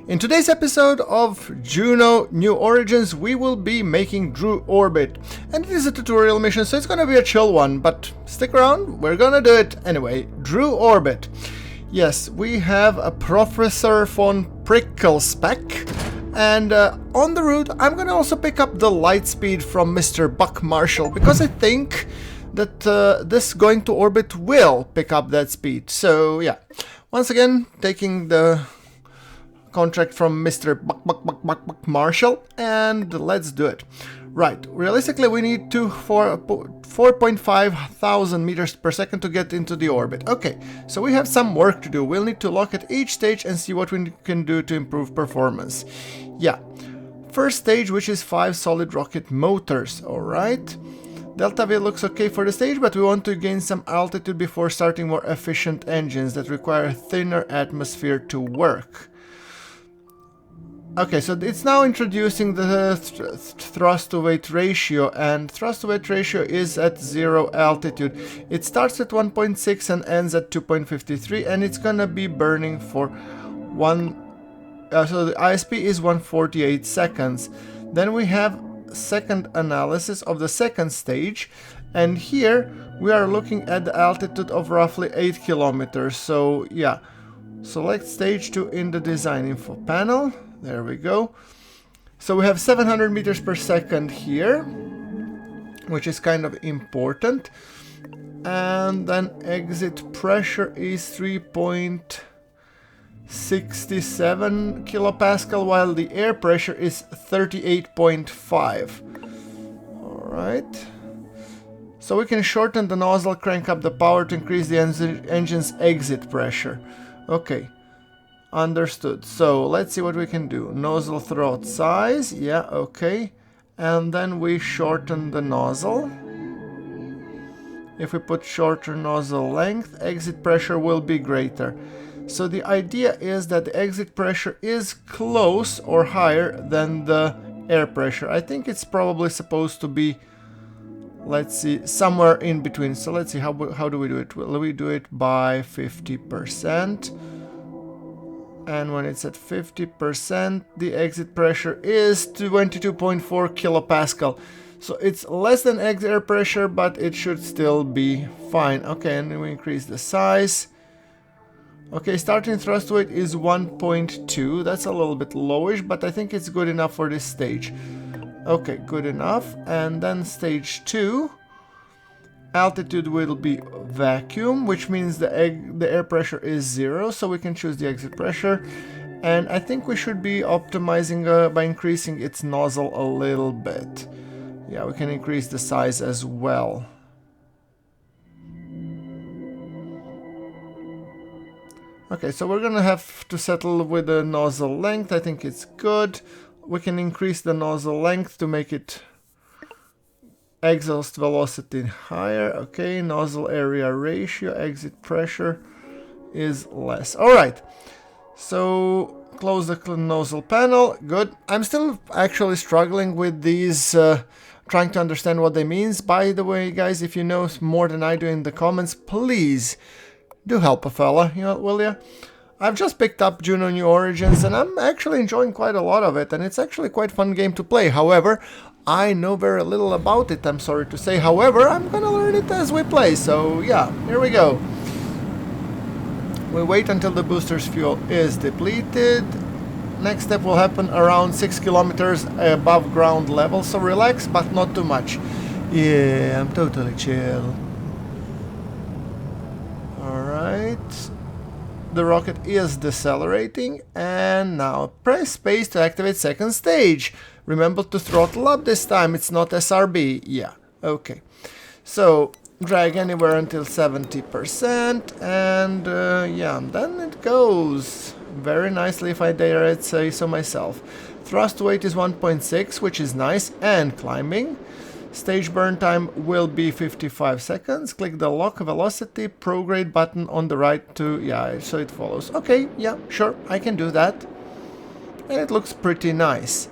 In today's episode of Juno New Origins, we will be making Drew Orbit. And it is a tutorial mission, so it's gonna be a chill one, but stick around, we're gonna do it anyway. Drew Orbit. Yes, we have a Professor von Prickle spec. And on the route, I'm gonna also pick up the light speed from Mr. Buck Marshall, because I think that this going to orbit will pick up that speed. So yeah, once again, taking the contract from Mr. Buck Marshall, and let's do it. Right, realistically we need 4.5 thousand meters per second to get into the orbit. Okay, so we have some work to do. We'll need to look at each stage and see what we can do to improve performance. Yeah, first stage, which is 5 solid rocket motors. Alright, Delta V looks okay for the stage, but we want to gain some altitude before starting more efficient engines that require a thinner atmosphere to work. Okay, so it's now introducing the thrust-to-weight ratio, and thrust-to-weight ratio is at 0 altitude. It starts at 1.6 and ends at 2.53, and it's gonna be burning for so the ISP is 148 seconds. Then we have second analysis of the second stage, and here we are looking at the altitude of roughly 8 kilometers. So yeah, select stage 2 in the design info panel. There we go. So we have 700 meters per second here, which is kind of important. And then exit pressure is 3.67 kilopascal, while the air pressure is 38.5. Alright. So we can shorten the nozzle, crank up the power to increase the engine's exit pressure. Okay. Understood. So let's see what we can do. Nozzle throat size, yeah, okay. And then we shorten the nozzle. If we put shorter nozzle length, exit pressure will be greater. So the idea is that the exit pressure is close or higher than the air pressure. I think it's probably supposed to be, let's see, somewhere in between. So let's see, how do we do it? Will we do it by 50%? And when it's at 50%, the exit pressure is 22.4 kilopascal. So it's less than air pressure, but it should still be fine. Okay, and then we increase the size. Okay, starting thrust weight is 1.2. That's a little bit lowish, but I think it's good enough for this stage. Okay, good enough. And then stage 2. Altitude will be vacuum, which means the air pressure is 0, so we can choose the exit pressure. And I think we should be optimizing by increasing its nozzle a little bit. Yeah, we can increase the size as well. Okay, so we're gonna have to settle with the nozzle length. I think it's good. We can increase the nozzle length to make it exhaust velocity higher. Okay, nozzle area ratio, exit pressure is less. Alright, so close the nozzle panel. Good. I'm still actually struggling with these, trying to understand what they mean. By the way, guys, if you know more than I do in the comments, please do help a fella, will ya? I've just picked up Juno New Origins, and I'm actually enjoying quite a lot of it, and it's actually quite a fun game to play. However, I know very little about it, I'm sorry to say. However, I'm gonna learn it as we play, so yeah, here we go. We wait until the booster's fuel is depleted. Next step will happen around 6 kilometers above ground level, so relax, but not too much. Yeah, I'm totally chill. Alright. The rocket is decelerating, and now press space to activate second stage. Remember to throttle up this time, it's not SRB. Yeah, okay. So, drag anywhere until 70%, and yeah, then it goes very nicely, if I dare say so myself. Thrust weight is 1.6, which is nice, and climbing. Stage burn time will be 55 seconds. Click the lock velocity prograde button on the right to, yeah, so it follows. Okay, yeah, sure, I can do that. And it looks pretty nice.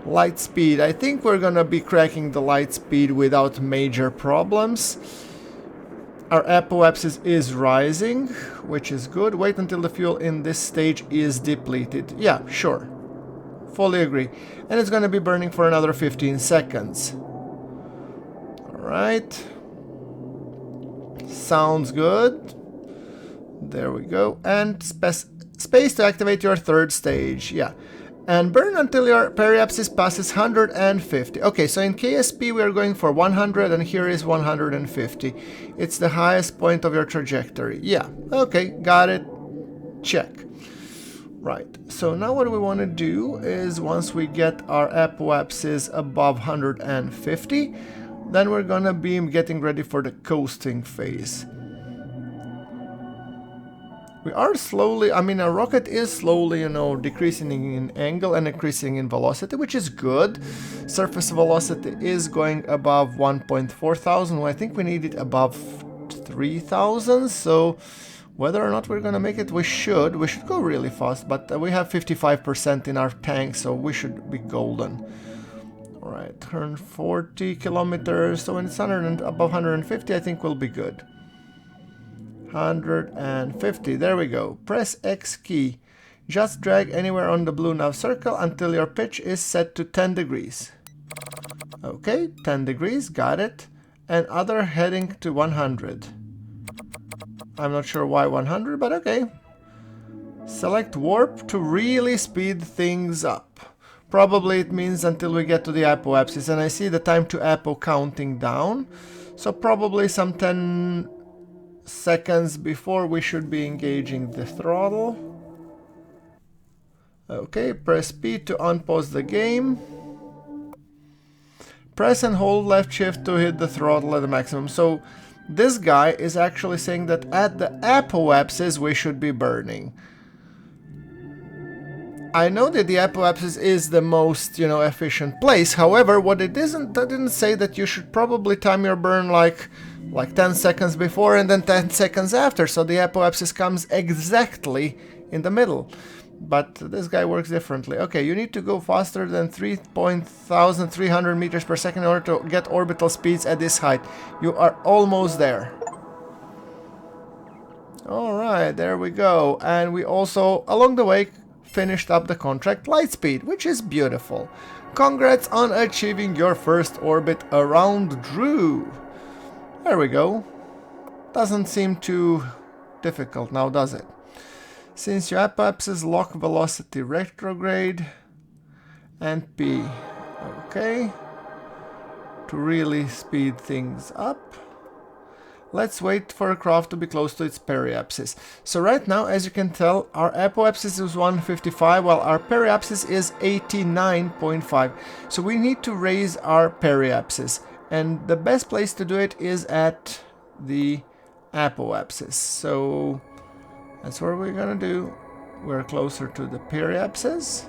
Light speed, I think we're gonna be cracking the light speed without major problems. Our apoapsis is rising, which is good. Wait until the fuel in this stage is depleted. Yeah, sure. Fully agree. And it's going to be burning for another 15 seconds. Alright. Sounds good. There we go. And space to activate your third stage. Yeah. And burn until your periapsis passes 150. Okay, so in KSP we are going for 100 and here is 150. It's the highest point of your trajectory. Yeah, okay, got it. Check. Right, so now what we want to do is once we get our apoapsis above 150, then we're gonna be getting ready for the coasting phase. We are slowly, I mean, our rocket is slowly, you know, decreasing in angle and increasing in velocity, which is good. Surface velocity is going above 1.4 thousand. I think we need it above 3,000. So whether or not we're going to make it, we should go really fast. But we have 55% in our tank, so we should be golden. All right, turn 40 kilometers. So when it's above 150, I think we'll be good. 150, there we go. Press X key. Just drag anywhere on the blue nav circle until your pitch is set to 10 degrees. Okay, 10 degrees, got it. And other heading to 100. I'm not sure why 100, but okay. Select warp to really speed things up. Probably it means until we get to the apoapsis, and I see the time to apo counting down. So probably some 10 seconds before we should be engaging the throttle. Okay, press P to unpause the game. Press and hold left shift to hit the throttle at the maximum. So this guy is actually saying that at the apoapsis we should be burning. I know that the apoapsis is the most, you know, efficient place. However, what it isn't, that didn't say that you should probably time your burn like 10 seconds before and then 10 seconds after, so the apoapsis comes exactly in the middle. But this guy works differently. Okay, you need to go faster than 3,300 meters per second in order to get orbital speeds at this height. You are almost there. Alright, there we go. And we also, along the way, finished up the contract Lightspeed, which is beautiful. Congrats on achieving your first orbit around Drew. There we go. Doesn't seem too difficult now, does it? Since your apoapsis lock velocity retrograde and P. Okay. To really speed things up. Let's wait for a craft to be close to its periapsis. So right now, as you can tell, our apoapsis is 155 while our periapsis is 89.5. So we need to raise our periapsis. And the best place to do it is at the apoapsis. So that's what we're gonna do. We're closer to the periapsis.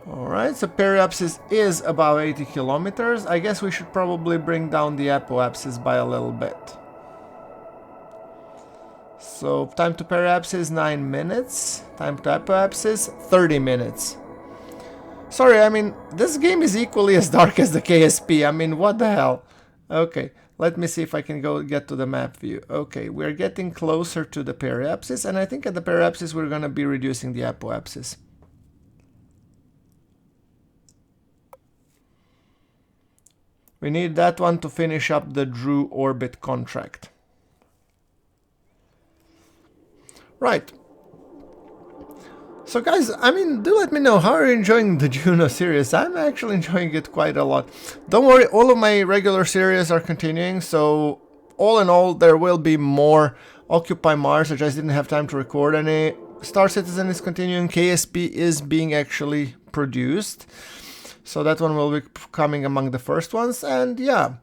Alright, so periapsis is about 80 kilometers. I guess we should probably bring down the apoapsis by a little bit. So time to periapsis 9 minutes. Time to apoapsis 30 minutes. Sorry, I mean, this game is equally as dark as the KSP. I mean, what the hell? Okay, let me see if I can get to the map view. Okay, we're getting closer to the periapsis, and I think at the periapsis we're gonna be reducing the apoapsis. We need that one to finish up the Drew orbit contract. Right. So guys, I mean, do let me know, how are you enjoying the Juno series? I'm actually enjoying it quite a lot. Don't worry, all of my regular series are continuing, so all in all, there will be more. Occupy Mars, I just didn't have time to record any. Star Citizen is continuing, KSP is being actually produced. So that one will be coming among the first ones, and yeah.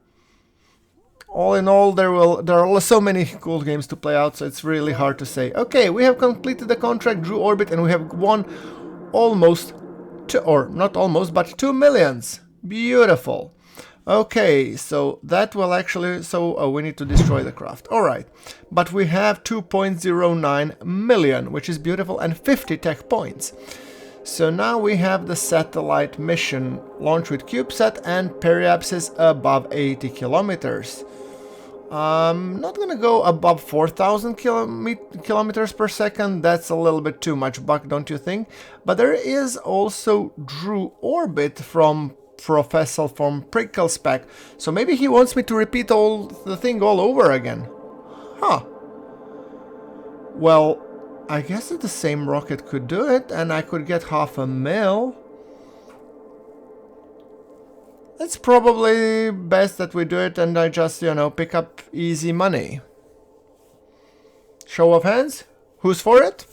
All in all, there are so many cool games to play out, so it's really hard to say. Okay, we have completed the contract Drew Orbit, and we have won almost, not almost, but 2 millions. Beautiful. Okay, so that will actually, we need to destroy the craft. Alright, but we have 2.09 million, which is beautiful, and 50 tech points. So now we have the satellite mission, launch with CubeSat and periapsis above 80 kilometers. I'm not gonna go above 4,000 kilometers per second. That's a little bit too much, Buck, don't you think? But there is also Drew Orbit from Professor from Prickle's pack. So maybe he wants me to repeat the thing all over again. Huh. Well, I guess that the same rocket could do it, and I could get 500,000. It's probably best that we do it and I just, you know, pick up easy money. Show of hands? Who's for it?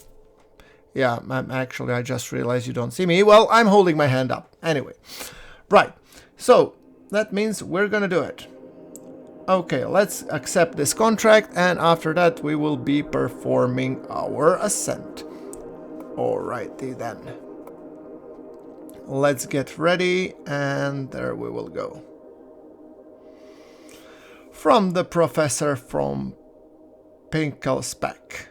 Yeah, actually, I just realized you don't see me. Well, I'm holding my hand up. Anyway. Right. So, that means we're gonna do it. Okay, let's accept this contract, and after that we will be performing our ascent. Alrighty then. Let's get ready, and there we will go. From the Professor from Pinkle's pack.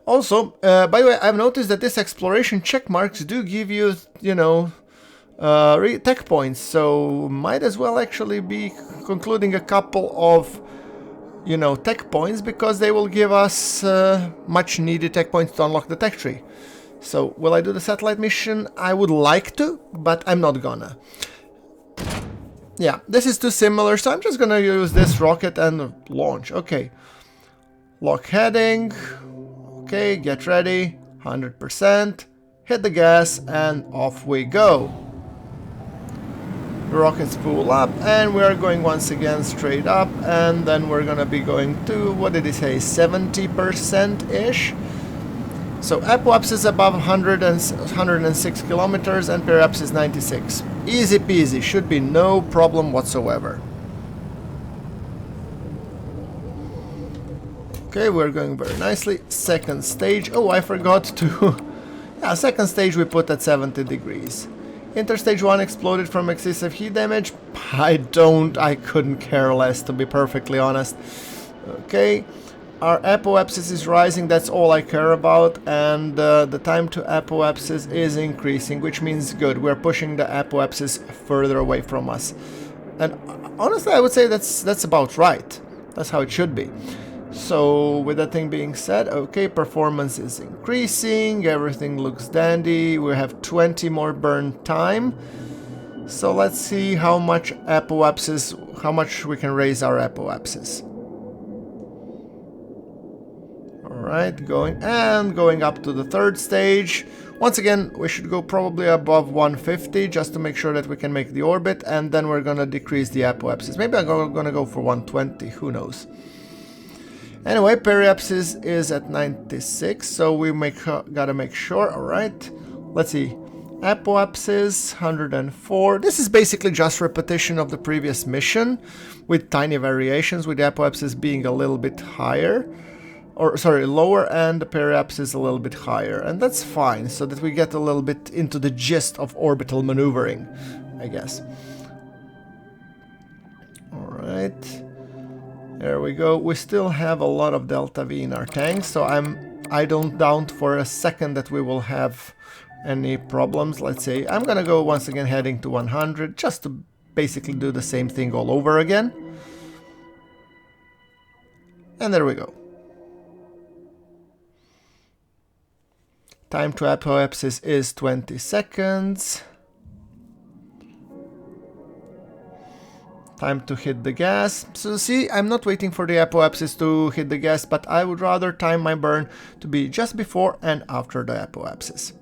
Also, by the way, I've noticed that this exploration check marks do give you, you know, tech points, so might as well actually be concluding a couple of, you know, tech points, because they will give us much needed tech points to unlock the tech tree. So, will I do the satellite mission? I would like to, but I'm not gonna. Yeah, this is too similar, so I'm just gonna use this rocket and launch. Okay. Lock heading. Okay, get ready. 100%. Hit the gas, and off we go. The rockets pull up, and we are going once again straight up, and then we're gonna be going to, what did he say, 70%-ish? So apoapsis above 106 kilometers and periapsis 96. Easy peasy, should be no problem whatsoever. Okay, we're going very nicely. Second stage. Oh, I forgot to... yeah, second stage we put at 70 degrees. Interstage 1 exploded from excessive heat damage. I couldn't care less, to be perfectly honest. Okay. Our apoapsis is rising, that's all I care about, and the time to apoapsis is increasing, which means good. We're pushing the apoapsis further away from us. And honestly, I would say that's about right. That's how it should be. So, with that thing being said, okay, performance is increasing, everything looks dandy, we have 20 more burn time. So let's see how much we can raise our apoapsis. Alright, going up to the third stage. Once again, we should go probably above 150 just to make sure that we can make the orbit, and then we're gonna decrease the apoapsis. Maybe I'm gonna go for 120, who knows. Anyway, periapsis is at 96, so we gotta make sure. Alright, let's see. Apoapsis 104. This is basically just repetition of the previous mission with tiny variations, with the apoapsis being a little bit higher. Or, sorry, lower, and the periapsis a little bit higher. And that's fine, so that we get a little bit into the gist of orbital maneuvering, I guess. Alright. There we go. We still have a lot of delta V in our tanks, so I don't doubt for a second that we will have any problems. Let's say I'm gonna go once again heading to 100, just to basically do the same thing all over again. And there we go. Time to apoapsis is 20 seconds. Time to hit the gas. So see, I'm not waiting for the apoapsis to hit the gas, but I would rather time my burn to be just before and after the apoapsis.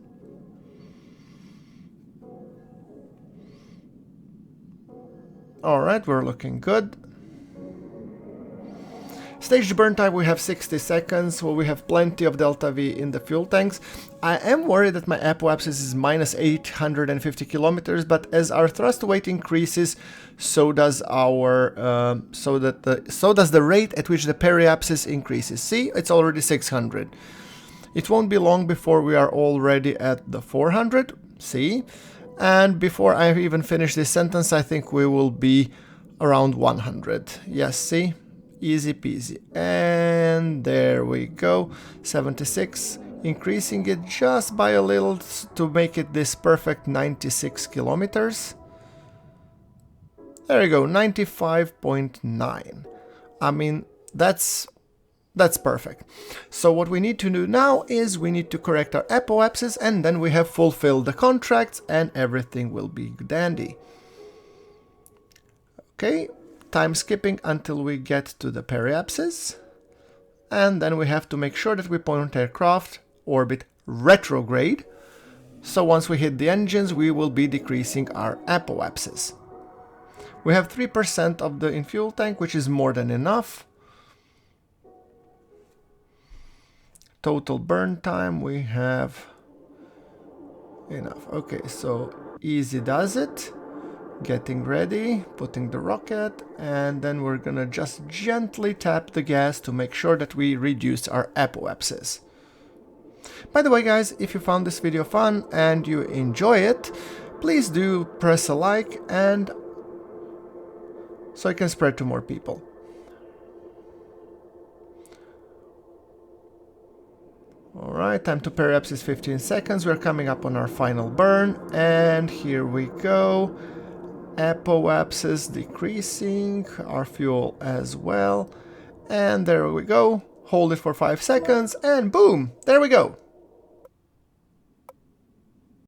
Alright, we're looking good. Stage burn time, we have 60 seconds, so we have plenty of delta V in the fuel tanks. I am worried that my apoapsis is minus 850 kilometers, but as our thrust weight increases, so does our so does the rate at which the periapsis increases. See, it's already 600. It won't be long before we are already at the 400. See, and before I even finish this sentence, I think we will be around 100. Yes, see. Easy peasy. And there we go. 76. increasing it just by a little to make it this perfect 96 kilometers. There you go, 95.9. I mean, that's perfect. So what we need to do now is we need to correct our apoapsis, and then we have fulfilled the contracts and everything will be dandy. Okay, time skipping until we get to the periapsis. And then we have to make sure that we point aircraft orbit retrograde. So once we hit the engines, we will be decreasing our apoapsis. We have 3% of the in fuel tank, which is more than enough. Total burn time, we have enough. Okay, so easy does it. Getting ready, putting the rocket, and then we're gonna just gently tap the gas to make sure that we reduce our apoapsis. By the way, guys, if you found this video fun and you enjoy it, please do press a like and so it can spread to more people. Alright, time to periapsis 15 seconds. We're coming up on our final burn, and here we go. Apoapsis decreasing, our fuel as well. And there we go. Hold it for 5 seconds, and boom! There we go!